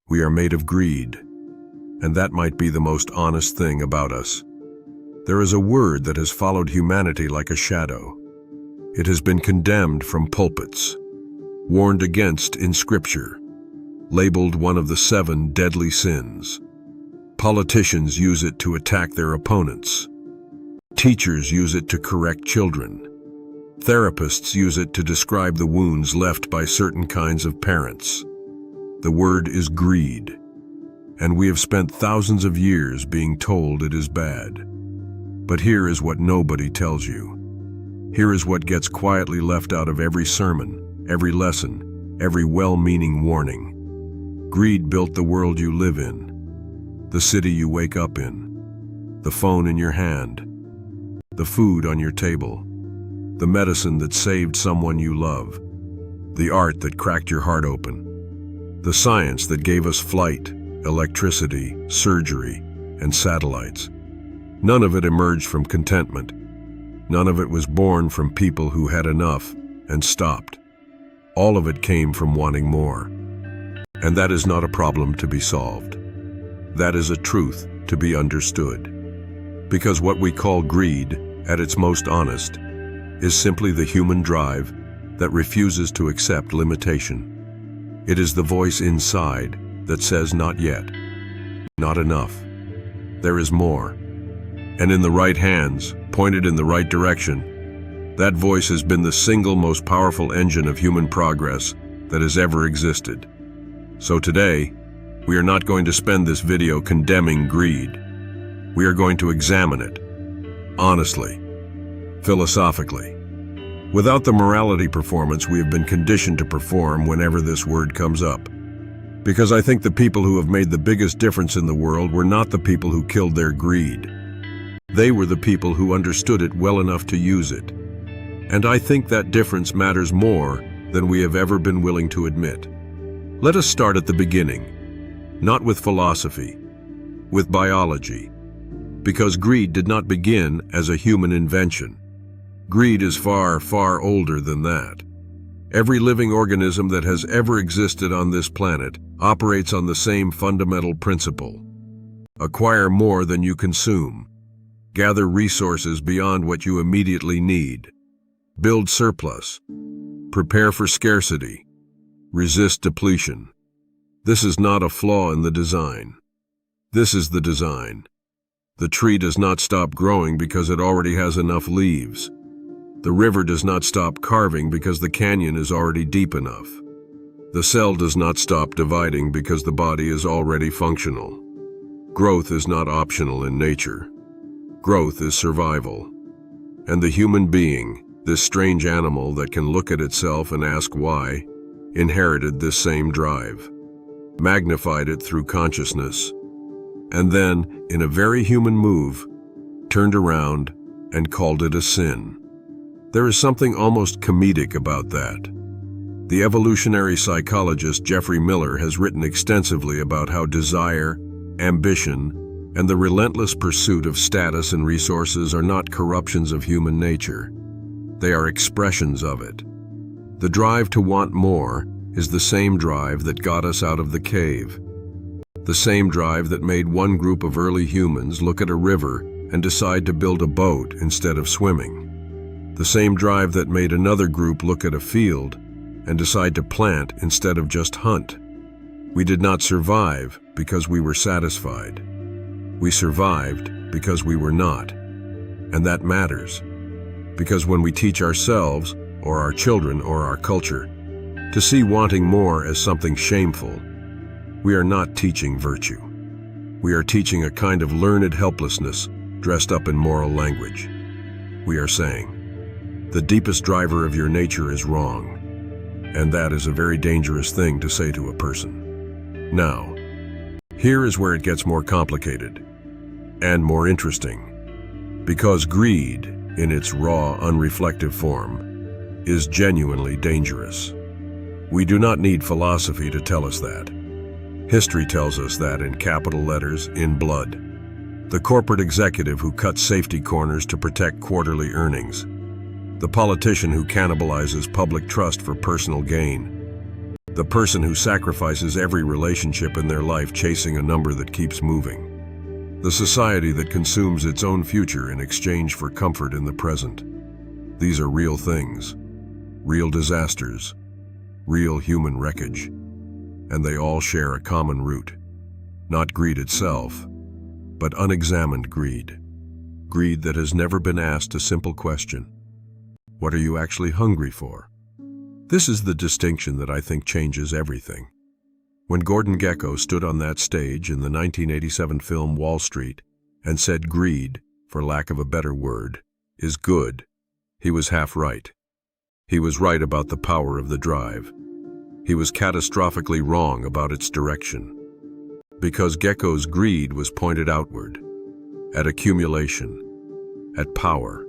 We are made of greed, and that might be the most honest thing about us. There is a word that has followed humanity like a shadow. It has been condemned from pulpits, warned against in Scripture, labeled one of the 7 deadly sins. Politicians use it to attack their opponents. Teachers use it to correct children. Therapists use it to describe the wounds left by certain kinds of parents. The word is greed, and we have spent thousands of years being told it is bad. But here is what nobody tells you. Here is what gets quietly left out of every sermon, every lesson, every well-meaning warning. Greed built the world you live in, the city you wake up in, the phone in your hand, the food on your table, the medicine that saved someone you love, the art that cracked your heart open, the science that gave us flight, electricity, surgery, and satellites. None of it emerged from contentment. None of it was born from people who had enough and stopped. All of it came from wanting more. And that is not a problem to be solved. That is a truth to be understood. Because what we call greed, at its most honest, is simply the human drive that refuses to accept limitation. It is the voice inside that says not yet, not enough. There is more. And in the right hands, pointed in the right direction, that voice has been the single most powerful engine of human progress that has ever existed. So today, we are not going to spend this video condemning greed. We are going to examine it, honestly, philosophically. Without the morality performance we have been conditioned to perform whenever this word comes up. Because I think the people who have made the biggest difference in the world were not the people who killed their greed. They were the people who understood it well enough to use it. And I think that difference matters more than we have ever been willing to admit. Let us start at the beginning, not with philosophy, with biology. Because greed did not begin as a human invention. Greed is far, far older than that. Every living organism that has ever existed on this planet operates on the same fundamental principle. Acquire more than you consume. Gather resources beyond what you immediately need. Build surplus. Prepare for scarcity. Resist depletion. This is not a flaw in the design. This is the design. The tree does not stop growing because it already has enough leaves. The river does not stop carving because the canyon is already deep enough. The cell does not stop dividing because the body is already functional. Growth is not optional in nature. Growth is survival. And the human being, this strange animal that can look at itself and ask why, inherited this same drive, magnified it through consciousness, and then, in a very human move, turned around and called it a sin. There is something almost comedic about that. The evolutionary psychologist Geoffrey Miller has written extensively about how desire, ambition, and the relentless pursuit of status and resources are not corruptions of human nature. They are expressions of it. The drive to want more is the same drive that got us out of the cave. The same drive that made one group of early humans look at a river and decide to build a boat instead of swimming. The same drive that made another group look at a field and decide to plant instead of just hunt. We did not survive because we were satisfied. We survived because we were not. And that matters. Because when we teach ourselves, or our children, or our culture, to see wanting more as something shameful, we are not teaching virtue. We are teaching a kind of learned helplessness dressed up in moral language. We are saying, the deepest driver of your nature is wrong. And that is a very dangerous thing to say to a person. Now, here is where it gets more complicated and more interesting. Because greed, in its raw, unreflective form, is genuinely dangerous. We do not need philosophy to tell us that. History tells us that in capital letters, in blood. The corporate executive who cuts safety corners to protect quarterly earnings. The politician who cannibalizes public trust for personal gain. The person who sacrifices every relationship in their life chasing a number that keeps moving. The society that consumes its own future in exchange for comfort in the present. These are real things, real disasters, real human wreckage, and they all share a common root. Not greed itself, but unexamined greed. Greed that has never been asked a simple question. What are you actually hungry for? This is the distinction that I think changes everything. When Gordon Gekko stood on that stage in the 1987 film Wall Street and said greed, for lack of a better word, is good, he was half right. He was right about the power of the drive. He was catastrophically wrong about its direction. Because Gekko's greed was pointed outward, at accumulation, at power,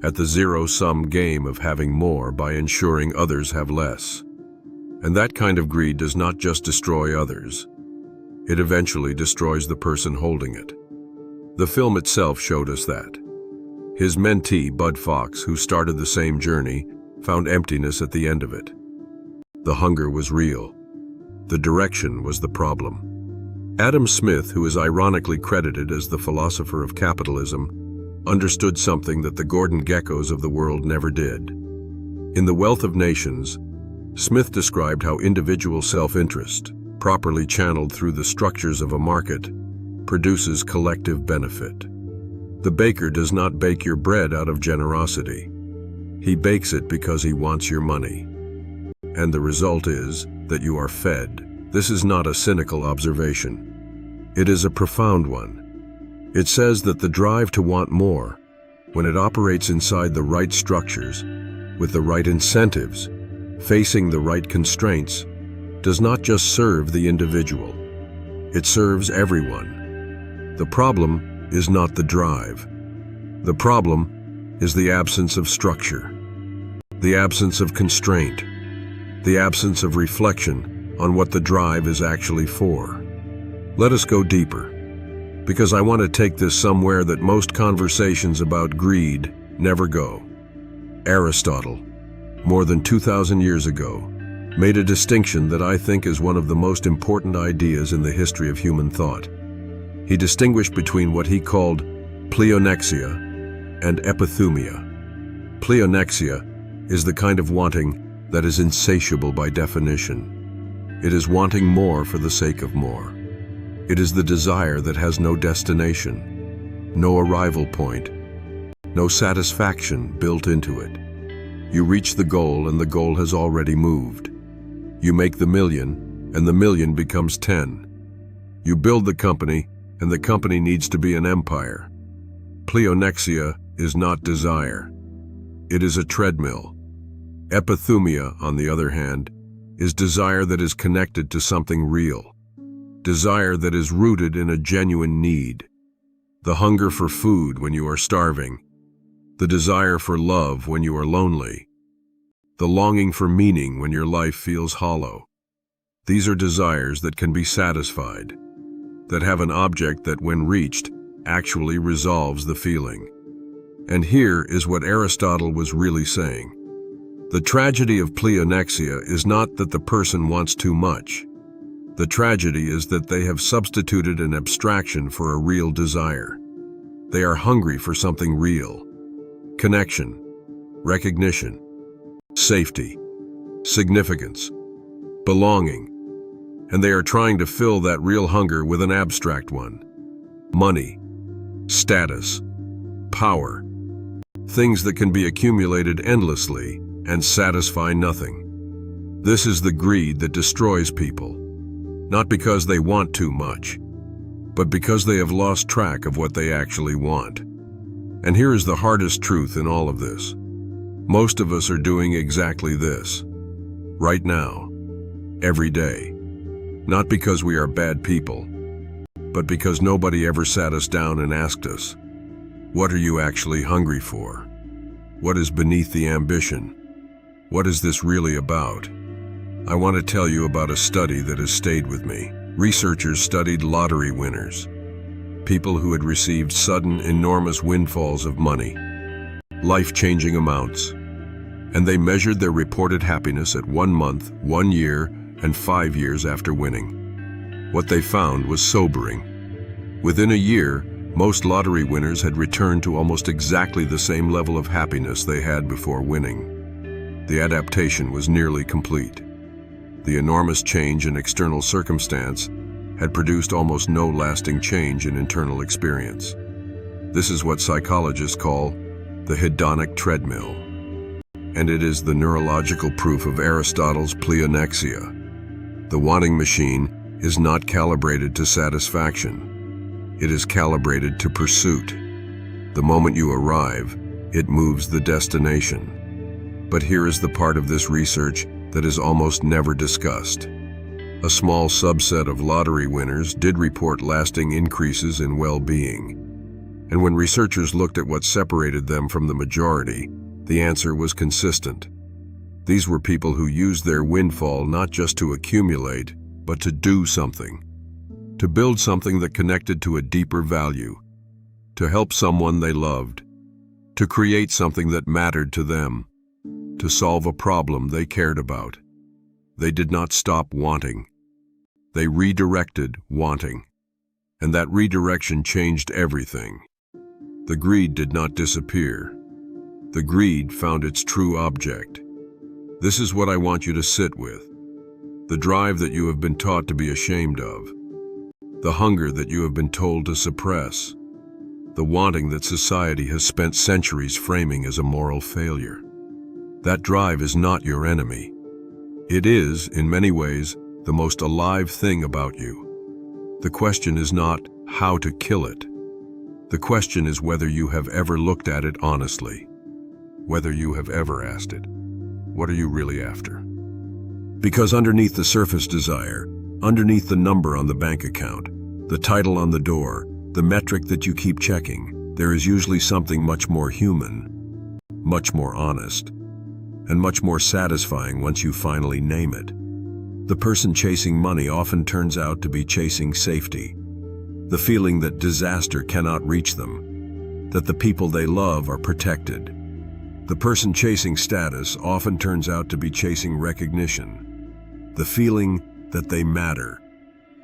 at the zero-sum game of having more by ensuring others have less. And that kind of greed does not just destroy others. It eventually destroys the person holding it. The film itself showed us that. His mentee, Bud Fox, who started the same journey, found emptiness at the end of it. The hunger was real. The direction was the problem. Adam Smith, who is ironically credited as the philosopher of capitalism, understood something that the Gordon Gekkos of the world never did. In The Wealth of Nations, Smith described how individual self-interest, properly channeled through the structures of a market, produces collective benefit. The baker does not bake your bread out of generosity. He bakes it because he wants your money. And the result is that you are fed. This is not a cynical observation. It is a profound one. It says that the drive to want more, when it operates inside the right structures, with the right incentives, facing the right constraints, does not just serve the individual. It serves everyone. The problem is not the drive. The problem is the absence of structure, the absence of constraint, the absence of reflection on what the drive is actually for. Let us go deeper, because I want to take this somewhere that most conversations about greed never go. Aristotle, more than 2,000 years ago, made a distinction that I think is one of the most important ideas in the history of human thought. He distinguished between what he called pleonexia and epithumia. Pleonexia is the kind of wanting that is insatiable by definition. It is wanting more for the sake of more. It is the desire that has no destination, no arrival point, no satisfaction built into it. You reach the goal and the goal has already moved. You make the million and the million becomes 10. You build the company and the company needs to be an empire. Pleonexia is not desire. It is a treadmill. Epithumia, on the other hand, is desire that is connected to something real. Desire that is rooted in a genuine need. The hunger for food when you are starving. The desire for love when you are lonely. The longing for meaning when your life feels hollow. These are desires that can be satisfied, that have an object that, when reached, actually resolves the feeling. And here is what Aristotle was really saying. The tragedy of pleonexia is not that the person wants too much. The tragedy is that they have substituted an abstraction for a real desire. They are hungry for something real. Connection, recognition, safety, significance, belonging. And they are trying to fill that real hunger with an abstract one. Money, status, power, things that can be accumulated endlessly and satisfy nothing. This is the greed that destroys people. Not because they want too much, but because they have lost track of what they actually want. And here is the hardest truth in all of this. Most of us are doing exactly this. Right now. Every day. Not because we are bad people, but because nobody ever sat us down and asked us, what are you actually hungry for? What is beneath the ambition? What is this really about? I want to tell you about a study that has stayed with me. Researchers studied lottery winners, people who had received sudden, enormous windfalls of money, life-changing amounts, and they measured their reported happiness at 1 month, 1 year, and 5 years after winning. What they found was sobering. Within a year, most lottery winners had returned to almost exactly the same level of happiness they had before winning. The adaptation was nearly complete. The enormous change in external circumstance had produced almost no lasting change in internal experience. This is what psychologists call the hedonic treadmill, and it is the neurological proof of Aristotle's pleonexia. The wanting machine is not calibrated to satisfaction. It is calibrated to pursuit. The moment you arrive, it moves the destination. But here is the part of this research that is almost never discussed. A small subset of lottery winners did report lasting increases in well-being. And when researchers looked at what separated them from the majority, the answer was consistent. These were people who used their windfall not just to accumulate, but to do something. To build something that connected to a deeper value, to help someone they loved, to create something that mattered to them, to solve a problem they cared about. They did not stop wanting. They redirected wanting, and that redirection changed everything. The greed did not disappear. The greed found its true object. This is what I want you to sit with. The drive that you have been taught to be ashamed of. The hunger that you have been told to suppress. The wanting that society has spent centuries framing as a moral failure. That drive is not your enemy. It is, in many ways, the most alive thing about you. The question is not how to kill it. The question is whether you have ever looked at it honestly. Whether you have ever asked it, what are you really after? Because underneath the surface desire, underneath the number on the bank account, the title on the door, the metric that you keep checking, there is usually something much more human, much more honest, and much more satisfying once you finally name it. The person chasing money often turns out to be chasing safety, the feeling that disaster cannot reach them, that the people they love are protected. The person chasing status often turns out to be chasing recognition, the feeling that they matter,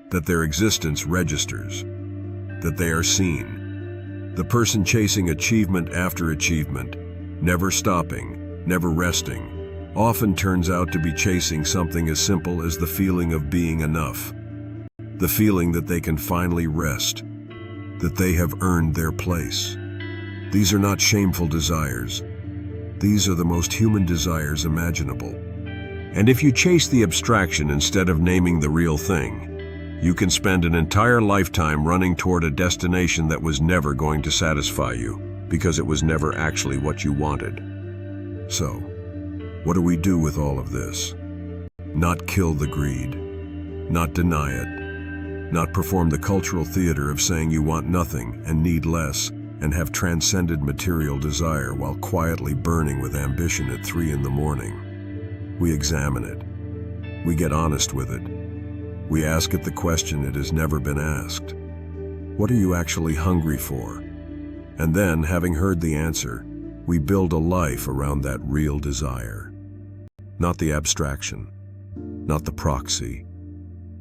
that their existence registers, that they are seen. The person chasing achievement after achievement, never stopping, never resting, often turns out to be chasing something as simple as the feeling of being enough, the feeling that they can finally rest, that they have earned their place. These are not shameful desires. These are the most human desires imaginable. And if you chase the abstraction instead of naming the real thing, you can spend an entire lifetime running toward a destination that was never going to satisfy you, because it was never actually what you wanted. So, what do we do with all of this? Not kill the greed, not deny it, not perform the cultural theater of saying you want nothing and need less, and have transcended material desire while quietly burning with ambition at 3 in the morning. We examine it. We get honest with it. We ask it the question it has never been asked. What are you actually hungry for? And then, having heard the answer, we build a life around that real desire. Not the abstraction, not the proxy,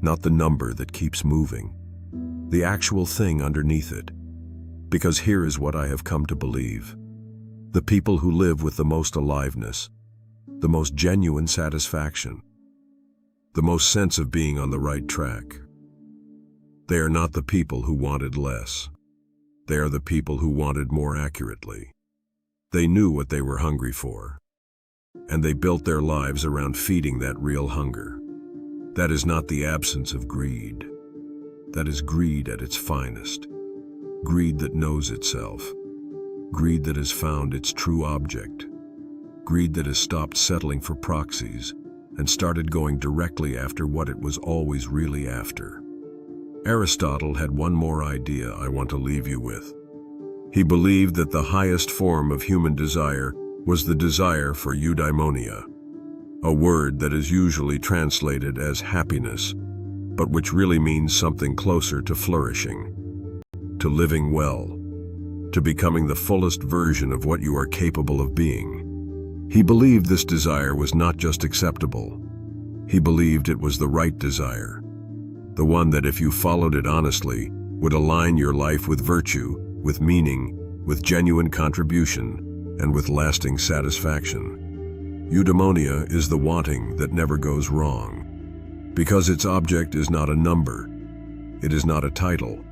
not the number that keeps moving, the actual thing underneath it. Because here is what I have come to believe. The people who live with the most aliveness, the most genuine satisfaction, the most sense of being on the right track. They are not the people who wanted less. They are the people who wanted more accurately. They knew what they were hungry for, and they built their lives around feeding that real hunger. That is not the absence of greed. That is greed at its finest. Greed that knows itself. Greed that has found its true object. Greed that has stopped settling for proxies and started going directly after what it was always really after. Aristotle had one more idea I want to leave you with. He believed that the highest form of human desire was the desire for eudaimonia, a word that is usually translated as happiness, but which really means something closer to flourishing, to living well, to becoming the fullest version of what you are capable of being. He believed this desire was not just acceptable, He believed it was the right desire, the one that if you followed it honestly, would align your life with virtue, with meaning, with genuine contribution, and with lasting satisfaction. Eudaimonia is the wanting that never goes wrong, because its object is not a number, it is not a title,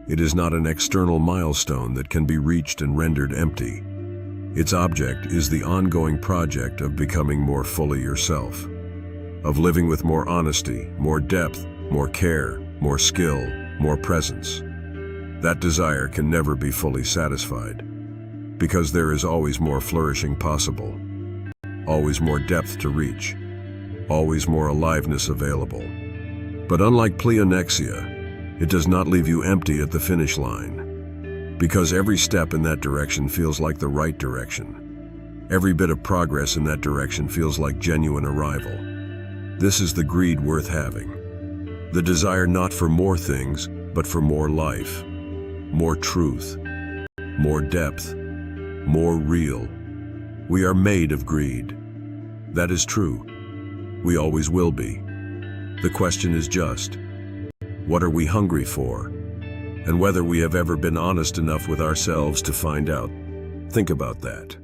it is not an external milestone that can be reached and rendered empty. Its object is the ongoing project of becoming more fully yourself, of living with more honesty, more depth, more care, more skill, more presence. That desire can never be fully satisfied, because there is always more flourishing possible, always more depth to reach, always more aliveness available. But unlike pleonexia, it does not leave you empty at the finish line, because every step in that direction feels like the right direction. Every bit of progress in that direction feels like genuine arrival. This is the greed worth having. The desire not for more things, but for more life, more truth, more depth, more real. We are made of greed. That is true. We always will be. The question is just, what are we hungry for? And whether we have ever been honest enough with ourselves to find out. Think about that.